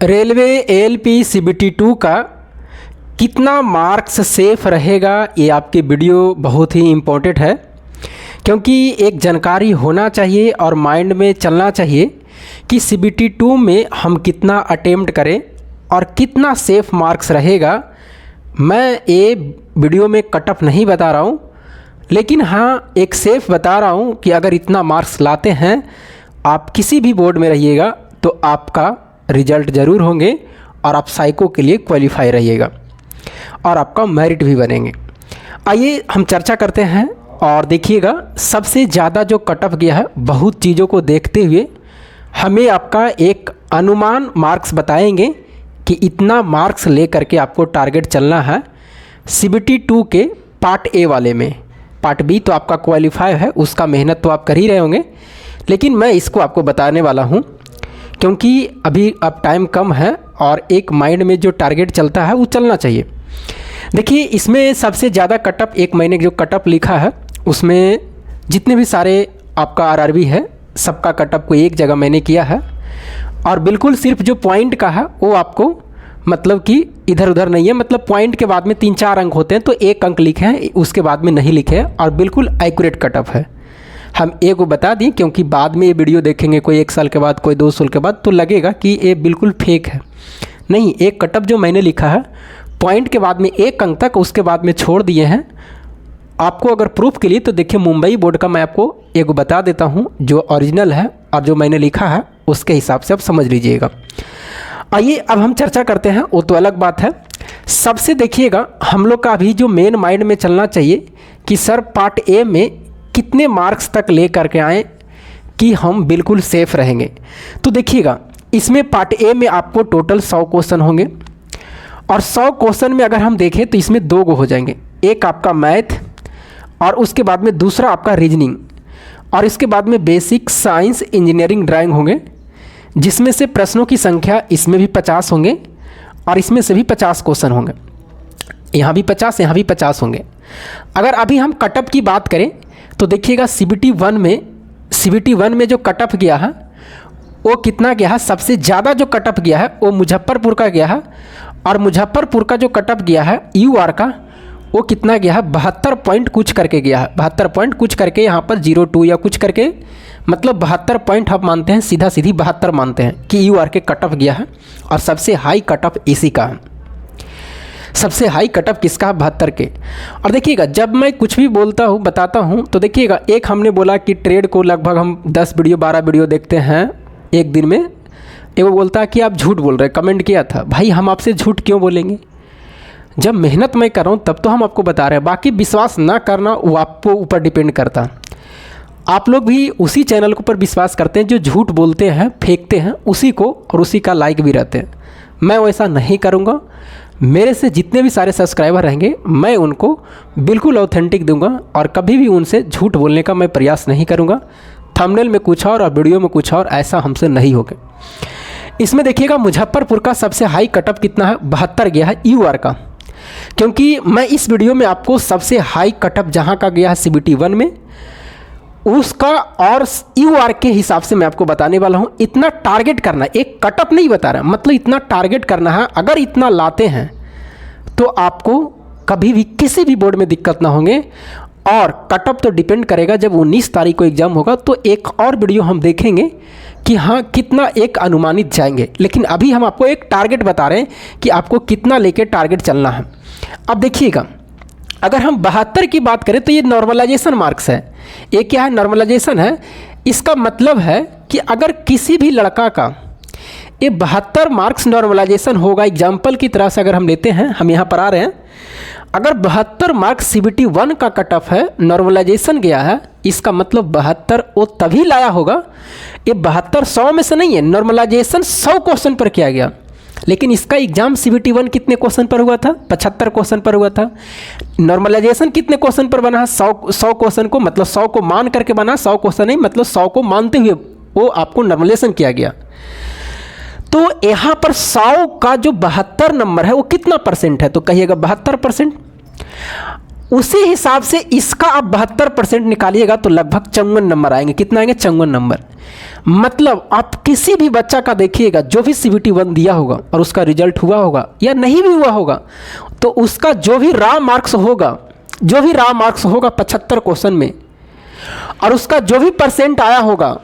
Railway ALP CBT 2 का कितना marks safe रहेगा, ये आपके वीडियो बहुत ही इम्पोर्टेंट है, क्योंकि एक जानकारी होना चाहिए और माइंड में चलना चाहिए कि सीबीटी 2 में हम कितना अटेम्प्ट करें और कितना सेफ मार्क्स रहेगा। मैं ये वीडियो में कट ऑफ नहीं बता रहा हूँ, लेकिन हाँ एक सेफ बता रहा हूँ कि अगर इतना मार्क्स लाते हैं आप किसी भी बोर्ड में रहिएगा तो आपका रिजल्ट ज़रूर होंगे और आप साइको के लिए क्वालिफाई रहिएगा और आपका मेरिट भी बनेंगे। आइए हम चर्चा करते हैं और देखिएगा सबसे ज़्यादा जो कट ऑफ गया है, बहुत चीज़ों को देखते हुए हमें आपका एक अनुमान मार्क्स बताएंगे कि इतना मार्क्स ले करके आपको टारगेट चलना है सीबीटी 2 के पार्ट ए वाले में। पार्ट बी तो आपका क्वालिफाई है, उसका मेहनत तो आप कर ही रहे होंगे, लेकिन मैं इसको आपको बताने वाला हूँ क्योंकि अभी अब टाइम कम है और एक माइंड में जो टारगेट चलता है वो चलना चाहिए। देखिए इसमें सबसे ज़्यादा कटअप, एक महीने जो कटअप लिखा है उसमें जितने भी सारे आपका आरआरबी है सबका कटअप को एक जगह मैंने किया है और बिल्कुल सिर्फ जो पॉइंट का है वो आपको मतलब कि इधर उधर नहीं है, मतलब पॉइंट के बाद में 3-4 अंक होते हैं तो एक अंक लिखे हैं, उसके बाद में नहीं लिखे हैं और बिल्कुल एक्यूरेट कटअप है। हम एक को बता दें क्योंकि बाद में ये वीडियो देखेंगे कोई 1 साल के बाद, कोई 2 साल के बाद, तो लगेगा कि ये बिल्कुल फेक है। नहीं, एक कटअप जो मैंने लिखा है पॉइंट के बाद में 1 अंक तक, उसके बाद में छोड़ दिए हैं आपको अगर प्रूफ के लिए। तो देखिए मुंबई बोर्ड का मैं आपको एक बता देता हूँ जो ओरिजिनल है और जो मैंने लिखा है उसके हिसाब से आप समझ लीजिएगा। आइए अब हम चर्चा करते हैं, वो तो अलग बात है। सबसे देखिएगा हम लोग का अभी जो मेन माइंड में चलना चाहिए कि सर पार्ट ए में कितने मार्क्स तक ले करके आएँ कि हम बिल्कुल सेफ़ रहेंगे। तो देखिएगा इसमें पार्ट ए में आपको टोटल 100 क्वेश्चन होंगे और 100 क्वेश्चन में अगर हम देखें तो इसमें 2 गो हो जाएंगे, एक आपका मैथ और उसके बाद में दूसरा आपका रीजनिंग और इसके बाद में बेसिक साइंस इंजीनियरिंग ड्राइंग होंगे, जिसमें से प्रश्नों की संख्या इसमें भी 50 होंगे और इसमें से भी 50 क्वेश्चन होंगे, यहाँ भी 50 यहाँ भी 50 होंगे। अगर अभी हम कटअप की बात करें तो देखिएगा सीबीटी 1 में जो कटअप गया है वो कितना गया है, सबसे ज़्यादा जो कटअप गया है वो मुजफ्फरपुर का गया है और मुजफ्फरपुर का जो कटअप गया है यूआर का वो कितना गया है 72 पॉइंट कुछ करके गया है, 72 पॉइंट कुछ करके, यहाँ पर 02 या कुछ करके, मतलब 72 पॉइंट हम मानते हैं, सीधा सीधी 72 मानते हैं कि यूआर के कटअप गया है और सबसे हाई कटअप इसी का है। सबसे हाई कटअप किसका है 72 के। और देखिएगा जब मैं कुछ भी बोलता हूँ बताता हूँ तो देखिएगा एक हमने बोला कि ट्रेड को लगभग हम 10 वीडियो 12 वीडियो देखते हैं एक दिन में, एक वो बोलता है कि आप झूठ बोल रहे हैं, कमेंट किया था। भाई हम आपसे झूठ क्यों बोलेंगे, जब मेहनत मैं कर रहा हूँ तब तो हम आपको बता रहे हैं, बाकी विश्वास ना करना वो आपको ऊपर डिपेंड करता है। आप लोग भी उसी चैनल के ऊपर विश्वास करते हैं जो झूठ बोलते हैं, फेंकते हैं उसी को और उसी का लाइक भी रहते हैं। मैं वैसा नहीं करूँगा, मेरे से जितने भी सारे सब्सक्राइबर रहेंगे मैं उनको बिल्कुल ऑथेंटिक दूंगा और कभी भी उनसे झूठ बोलने का मैं प्रयास नहीं करूँगा। थंबनेल में कुछ और वीडियो में कुछ और, ऐसा हमसे नहीं होगा। इसमें देखिएगा मुजफ्फरपुर का सबसे हाई कटअप कितना है 72 गया है यूआर का, क्योंकि मैं इस वीडियो में आपको सबसे हाई कटअप जहाँ का गया है सीबीटी 1 में उसका और यूआर के हिसाब से मैं आपको बताने वाला हूँ। इतना टारगेट करना, एक कटअप नहीं बता रहा, मतलब इतना टारगेट करना है। अगर इतना लाते हैं तो आपको कभी भी किसी भी बोर्ड में दिक्कत ना होंगे और कटअप तो डिपेंड करेगा जब 19 तारीख को एग्ज़ाम होगा तो एक और वीडियो हम देखेंगे कि हाँ कितना एक अनुमानित जाएंगे, लेकिन अभी हम आपको एक टारगेट बता रहे हैं कि आपको कितना लेके टारगेट चलना है। अब देखिएगा अगर हम 72 की बात करें तो ये नॉर्मलाइजेशन मार्क्स है। ये क्या है, नॉर्मलाइजेशन है। इसका मतलब है कि अगर किसी भी लड़का का ये 72 मार्क्स नॉर्मलाइजेशन होगा, एग्जाम्पल की तरह से अगर हम लेते हैं, हम यहाँ पर आ रहे हैं, अगर 72 मार्क्स सीबीटी 1 का कट ऑफ है, नॉर्मलाइजेशन गया है, इसका मतलब 72 वो तभी लाया होगा, ये 72 100 में से नहीं है, नॉर्मलाइजेशन 100 क्वेश्चन पर किया गया, लेकिन इसका एग्जाम सीबीटी 1 कितने क्वेश्चन पर हुआ था 75 क्वेश्चन पर हुआ था। नॉर्मलाइजेशन कितने क्वेश्चन पर बना है 100 क्वेश्चन को, मतलब 100 को मान करके बना, 100 क्वेश्चन नहीं, मतलब 100 को मानते हुए वो आपको नॉर्मलाइजेशन किया गया। तो यहाँ पर 100 का जो 72 नंबर है वो कितना परसेंट है, तो कहिएगा 72%। उसी हिसाब से इसका आप 72% निकालिएगा तो लगभग 54 नंबर आएंगे। कितना आएंगे? 54 नंबर। मतलब आप किसी भी बच्चा का देखिएगा जो भी CBT 1 दिया होगा और उसका रिजल्ट हुआ होगा या नहीं भी हुआ होगा, तो उसका जो भी रॉ मार्क्स होगा 75 क्वेश्चन में, और उसका जो भी परसेंट आया होगा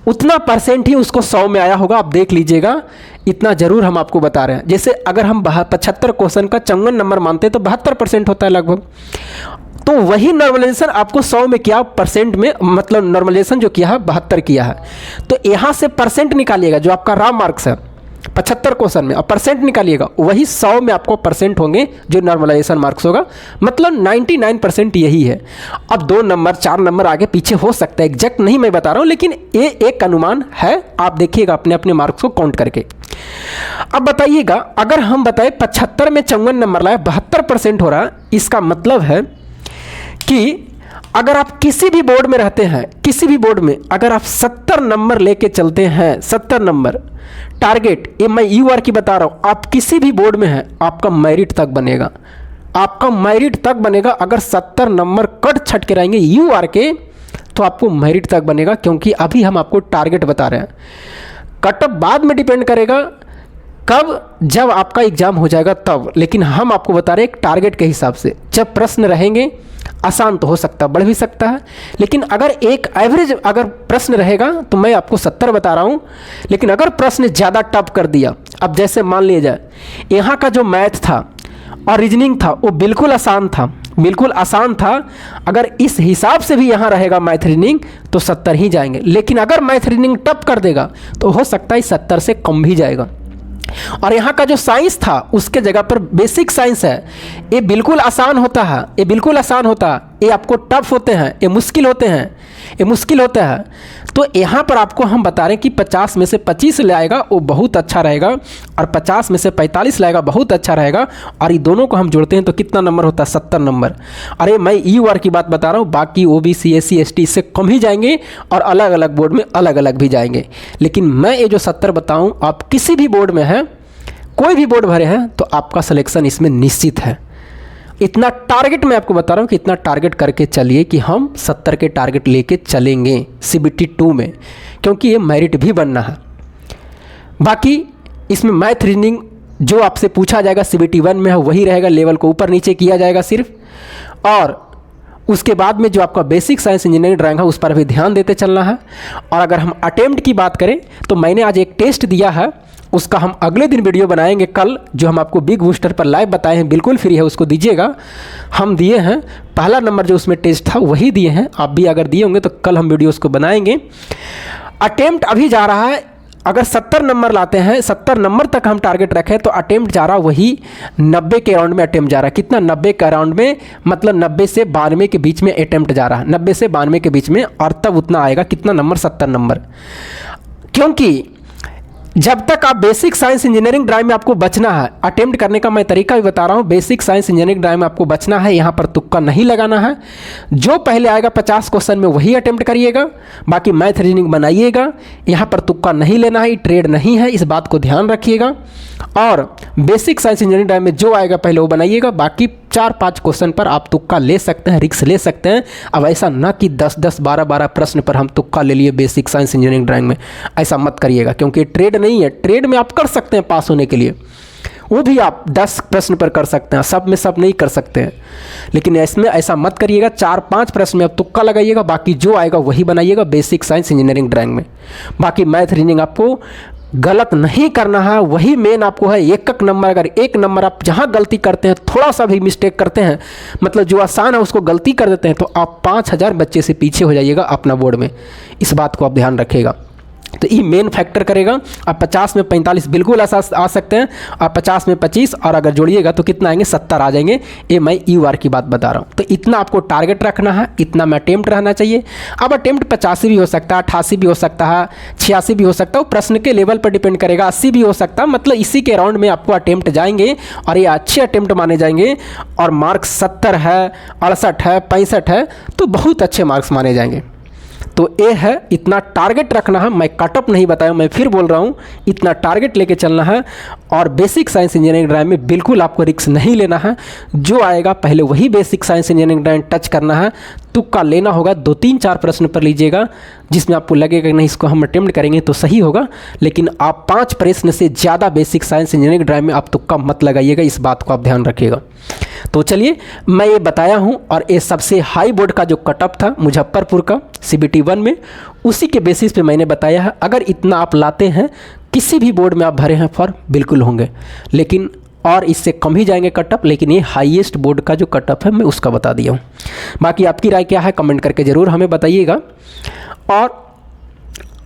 उतना परसेंट ही उसको 100 में आया होगा। आप देख लीजिएगा, इतना जरूर हम आपको बता रहे हैं। जैसे अगर हम 75 क्वेश्चन का 54 नंबर मानते हैं तो 72% होता है लगभग। तो वही नॉर्मलाइजेशन आपको 100 में किया परसेंट में, मतलब नॉर्मलाइजेशन जो किया है 72 किया है, तो यहाँ से परसेंट निकालिएगा जो आपका रॉ मार्क्स है 75 क्वेश्चन में, और परसेंट निकालिएगा वही 100 में आपको परसेंट होंगे जो नॉर्मलाइजेशन मार्क्स होगा। मतलब 99% यही है। अब 2 नंबर 4 नंबर आगे पीछे हो सकता है, एग्जैक्ट नहीं मैं बता रहा हूँ, लेकिन ये एक अनुमान है। आप देखिएगा अपने अपने मार्क्स को काउंट करके। अब बताइएगा, अगर हम बताएं 75 में 54 नंबर लाए, 72% हो रहा, इसका मतलब है कि अगर आप किसी भी बोर्ड में रहते हैं, किसी भी बोर्ड में अगर आप 70 नंबर लेके चलते हैं, 70 नंबर टारगेट, ये मैं UR की बता रहा हूँ, आप किसी भी बोर्ड में हैं आपका मेरिट तक बनेगा, आपका मेरिट तक बनेगा। अगर 70 नंबर कट छट के रहेंगे UR के तो आपको मेरिट तक बनेगा, क्योंकि अभी हम आपको टारगेट बता रहे हैं। कट ऑफ बाद में डिपेंड करेगा कब, जब आपका एग्जाम हो जाएगा तब, लेकिन हम आपको बता रहे हैं एक टारगेट के हिसाब से। जब प्रश्न रहेंगे आसान तो हो सकता है, बढ़ भी सकता है, लेकिन अगर एक एवरेज अगर प्रश्न रहेगा तो मैं आपको 70 बता रहा हूँ। लेकिन अगर प्रश्न ज़्यादा टफ कर दिया, अब जैसे मान लिया जाए यहाँ का जो मैथ था और रीजनिंग था वो बिल्कुल आसान था, बिल्कुल आसान था। अगर इस हिसाब से भी यहाँ रहेगा मैथ रीजनिंग तो 70 ही जाएंगे। लेकिन अगर मैथ रीजनिंग टफ कर देगा तो हो सकता है 70 से कम भी जाएगा। और यहाँ का जो साइंस था उसके जगह पर बेसिक साइंस है, ये बिल्कुल आसान होता है, ये बिल्कुल आसान होता है, ये आपको टफ होते हैं, ये मुश्किल होते हैं, ये मुश्किल होता है। तो यहाँ पर आपको हम बता रहे हैं कि 50 में से 25 लाएगा वो बहुत अच्छा रहेगा, और 50 में से 45 लाएगा बहुत अच्छा रहेगा। और ये दोनों को हम जोड़ते हैं तो कितना नंबर होता है? 70 नंबर। अरे मैं UR की बात बता रहा हूँ, बाकी OBC SC ST इससे कम ही जाएंगे और अलग अलग बोर्ड में अलग अलग भी जाएंगे। लेकिन मैं ये जो 70 बताऊँ, आप किसी भी बोर्ड में हैं, कोई भी बोर्ड भरे हैं तो आपका सिलेक्शन इसमें निश्चित है। इतना टारगेट मैं आपको बता रहा हूँ कि इतना टारगेट करके चलिए कि हम 70 के टारगेट लेके चलेंगे CBT 2 में, क्योंकि ये मेरिट भी बनना है। बाकी इसमें मैथ रीजनिंग जो आपसे पूछा जाएगा CBT 1 में है वही रहेगा, लेवल को ऊपर नीचे किया जाएगा सिर्फ। और उसके बाद में जो आपका बेसिक साइंस इंजीनियरिंग ड्राइंग है उस पर भी ध्यान देते चलना है। और अगर हम अटेम्प्ट की बात करें तो मैंने आज एक टेस्ट दिया है, उसका हम अगले दिन वीडियो बनाएंगे कल, जो हम आपको बिग बूस्टर पर लाइव बताए हैं, बिल्कुल फ्री है, उसको दीजिएगा। हम दिए हैं पहला नंबर जो उसमें टेस्ट था वही दिए हैं, आप भी अगर दिए होंगे तो कल हम वीडियो उसको बनाएंगे। अटेम्प्ट अभी जा रहा है, अगर 70 नंबर लाते हैं, 70 नंबर तक हम टारगेट रखें तो अटेम्प्ट जा रहा वही 90 के अराउंड में अटेम्प्ट जा रहा है। कितना? 90 के अराउंड में, मतलब 90 से 92 के बीच में अटेम्प्ट जा रहा है, 90 से 92 के बीच में। और तब उतना आएगा कितना नंबर? 70 नंबर। क्योंकि जब तक आप बेसिक साइंस इंजीनियरिंग ड्राइव में आपको बचना है, अटेम्प्ट करने का मैं तरीका भी बता रहा हूँ। बेसिक साइंस इंजीनियरिंग ड्राइव में आपको बचना है, यहाँ पर तुक्का नहीं लगाना है। जो पहले आएगा 50 क्वेश्चन में वही अटेम्प्ट करिएगा, बाकी मैथ रीजनिंग बनाइएगा, यहाँ पर तुक्का नहीं लेना है, ट्रेड नहीं है, इस बात को ध्यान रखिएगा। और बेसिक साइंस इंजीनियरिंग ड्राइव में जो आएगा पहले वो बनाइएगा, बाकी 4-5 क्वेश्चन पर आप तुक्का ले सकते हैं, रिस्क ले सकते हैं। अब ऐसा ना कि 10-10, 12-12 प्रश्न पर हम तुक्का ले लिए बेसिक साइंस इंजीनियरिंग ड्राइंग में, ऐसा मत करिएगा, क्योंकि ट्रेड नहीं है। ट्रेड में आप कर सकते हैं पास होने के लिए, वो भी आप 10 प्रश्न पर कर सकते हैं, सब में सब नहीं कर सकते हैं, लेकिन इसमें ऐसा मत करिएगा। 4-5 प्रश्न में आप तुक्का लगाइएगा, बाकी जो आएगा वही बनाइएगा बेसिक साइंस इंजीनियरिंग ड्राइंग में। बाकी मैथ रीजनिंग आपको गलत नहीं करना है, वही मेन आपको है। एक नंबर, अगर एक नंबर आप जहाँ गलती करते हैं, थोड़ा सा भी मिस्टेक करते हैं, मतलब जो आसान है उसको गलती कर देते हैं, तो आप 5000 बच्चे से पीछे हो जाइएगा अपना बोर्ड में। इस बात को आप ध्यान रखिएगा, तो ये मेन फैक्टर करेगा। आप 50 में 45 बिल्कुल आ सकते हैं, और 50 में 25, और अगर जोड़िएगा तो कितना आएंगे? 70 आ जाएंगे। ये मैं UR की बात बता रहा हूँ। तो इतना आपको टारगेट रखना है, इतना में अटेम्प्ट रहना चाहिए। अब अटेम्प्ट 85 भी हो सकता है, 88 भी हो सकता है, 86 भी हो सकता है, वो प्रश्न के लेवल पर डिपेंड करेगा, 80 भी हो सकता है। मतलब इसी के अराउंड में आपको अटेम्प्ट जाएंगे, और ये अच्छे अटेम्प्ट माने जाएंगे। और मार्क्स 70 है, 68 है, 65 है, तो बहुत अच्छे मार्क्स माने जाएंगे। तो ये है, इतना टारगेट रखना है। मैं कटअप नहीं बताया, मैं फिर बोल रहा हूँ, इतना टारगेट लेके चलना है। और बेसिक साइंस इंजीनियरिंग ड्राइव में बिल्कुल आपको रिस्क नहीं लेना है। जो आएगा पहले वही basic science engineering drive touch करना है। तुक्का लेना होगा, 2-3-4 प्रश्न पर लीजिएगा जिसमें आपको लगेगा कि नहीं इसको हम अटेम्प्ट करेंगे तो सही होगा, लेकिन आप 5 प्रश्न से ज़्यादा बेसिक साइंस इंजीनियरिंग ड्राइव में आप तुक्का मत लगाइएगा। इस बात को आप ध्यान रखिएगा। तो चलिए, मैं ये बताया हूँ, और ये सबसे हाई बोर्ड का जो कटअप था मुजफ्फरपुर का CBT 1 में, उसी के बेसिस पे मैंने बताया है। अगर इतना आप लाते हैं, किसी भी बोर्ड में आप भरे हैं फॉर्म, बिल्कुल होंगे, लेकिन और इससे कम ही जाएंगे कटअप। लेकिन ये हाईएस्ट बोर्ड का जो कटअप है मैं उसका बता दिया हूँ। बाकी आपकी राय क्या है कमेंट करके ज़रूर हमें बताइएगा। और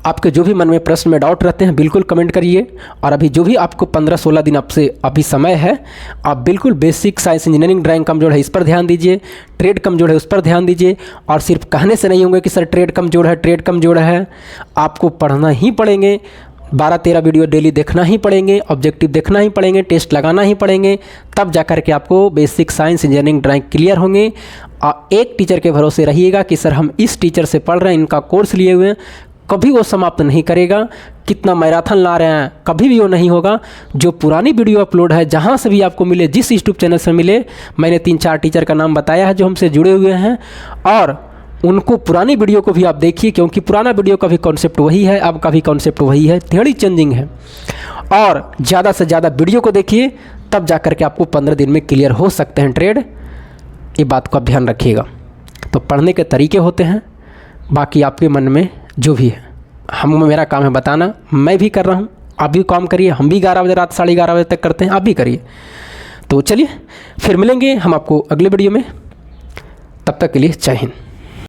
आपके जो भी मन में प्रश्न में डाउट रहते हैं बिल्कुल कमेंट करिए। और अभी जो भी आपको 15-16 दिन आपसे अभी समय है, आप बिल्कुल बेसिक साइंस इंजीनियरिंग ड्राइंग कमजोर है इस पर ध्यान दीजिए, ट्रेड कमजोर है उस पर ध्यान दीजिए। और सिर्फ कहने से नहीं होंगे कि सर ट्रेड कमजोर है, ट्रेड कमजोर है, आपको पढ़ना ही पड़ेंगे। 12-13 वीडियो डेली देखना ही पड़ेंगे, ऑब्जेक्टिव देखना ही पड़ेंगे, टेस्ट लगाना ही पड़ेंगे, तब जा कर के आपको basic science engineering drawing clear होंगे। और एक टीचर के भरोसे रहिएगा कि सर हम इस टीचर से पढ़ रहे हैं, इनका कोर्स लिए हुए हैं, कभी वो समाप्त नहीं करेगा। कितना मैराथन ला रहे हैं, कभी भी वो नहीं होगा। जो पुरानी वीडियो अपलोड है, जहाँ से भी आपको मिले, जिस यूट्यूब चैनल से मिले, मैंने 3-4 टीचर का नाम बताया है जो हमसे जुड़े हुए हैं, और उनको पुरानी वीडियो को भी आप देखिए, क्योंकि पुराना वीडियो का भी कॉन्सेप्ट वही है, अब का भी कॉन्सेप्ट वही है, थोड़ी चेंजिंग है। और ज़्यादा से ज़्यादा वीडियो को देखिए, तब जा कर के आपको 15 दिन में क्लियर हो सकते हैं ट्रेड। ये बात को आप ध्यान रखिएगा। तो पढ़ने के तरीके होते हैं, बाकी आपके मन में जो भी है, मेरा काम है बताना, मैं भी कर रहा हूँ, आप भी काम करिए। हम भी 11 बजे रात 11:30 बजे तक करते हैं, आप भी करिए। तो चलिए फिर मिलेंगे हम आपको अगले वीडियो में, तब तक के लिए जय हिंद।